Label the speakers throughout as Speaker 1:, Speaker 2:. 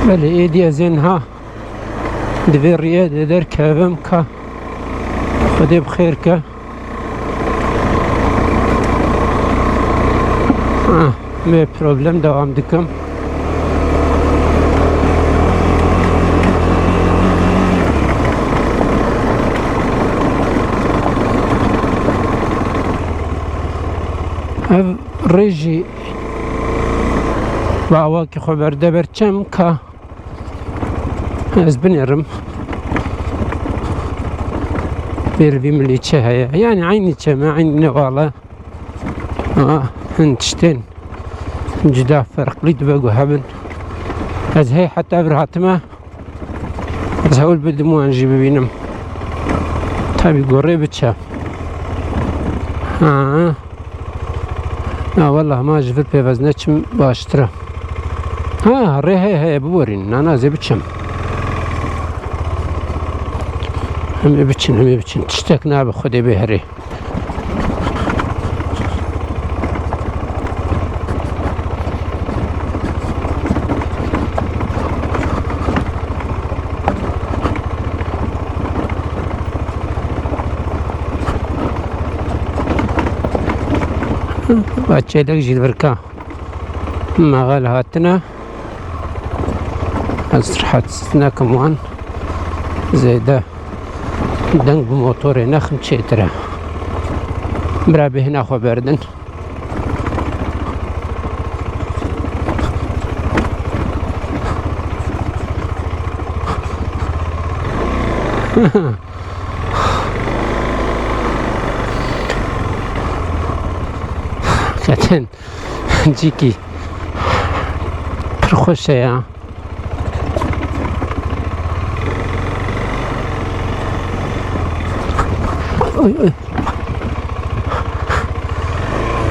Speaker 1: بله ایدی از اینها دویریه در کبم که خودی بخیر که می پروبلم دوام دکم. ریجی باوا که خبر دبرچم که از بنرم بيرفيم اللي تشهيا يعني عيني تشما عيني نوالا هنتشتين جدا فرق لي دباقو هبن از هي حتى برهاتما از هول بدمو انجي ببينم تابي قري بتشا والله ما جفت بيفزنتشم باشترا ري هي بورين انا زي بتشم همي بچن تشتك نابه خودي بهري بچه لك جيل بركا ما غال هاتنا أسرحت سنا كمان زيدا دنگ بموتور نخم چیتره برا به هنا خو بردن کتن جیکی پرخوشه یا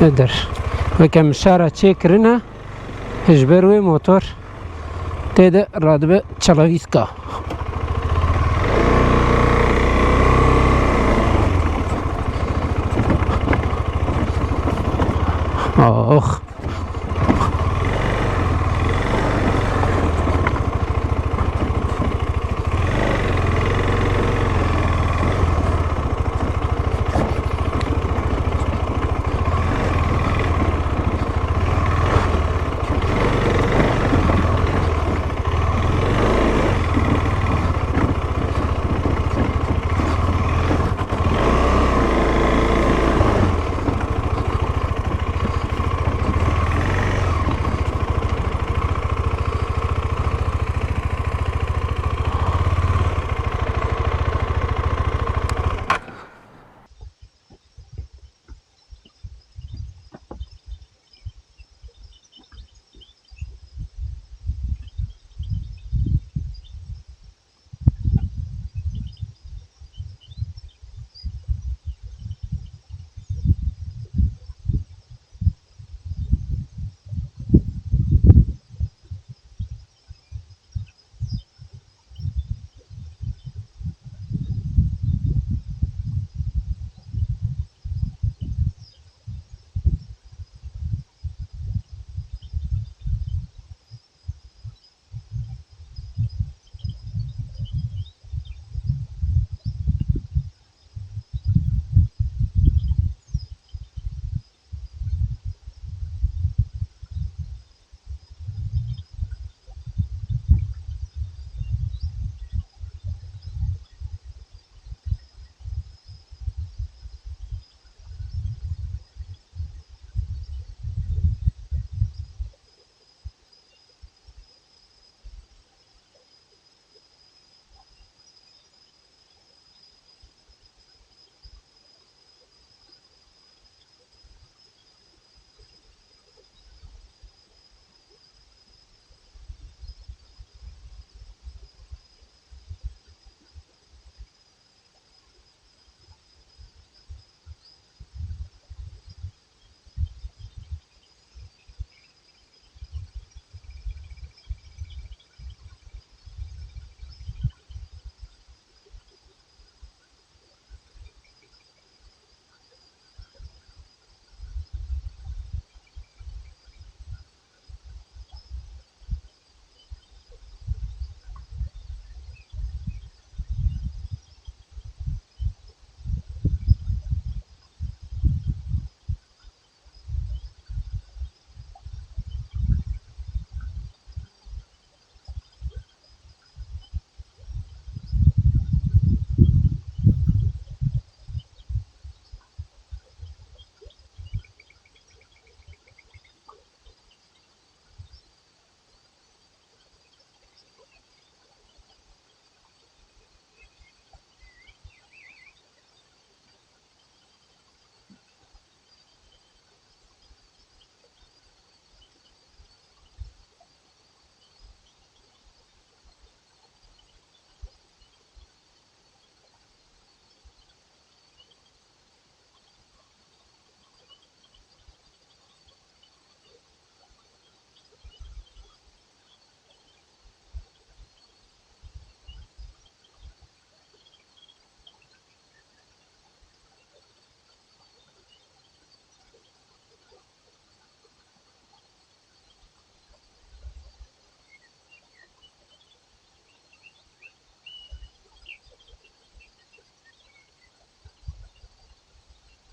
Speaker 1: ادر وكم شارع تشيكرنا هجبروي موتور تيدا رادبه تشلاويسكا اخ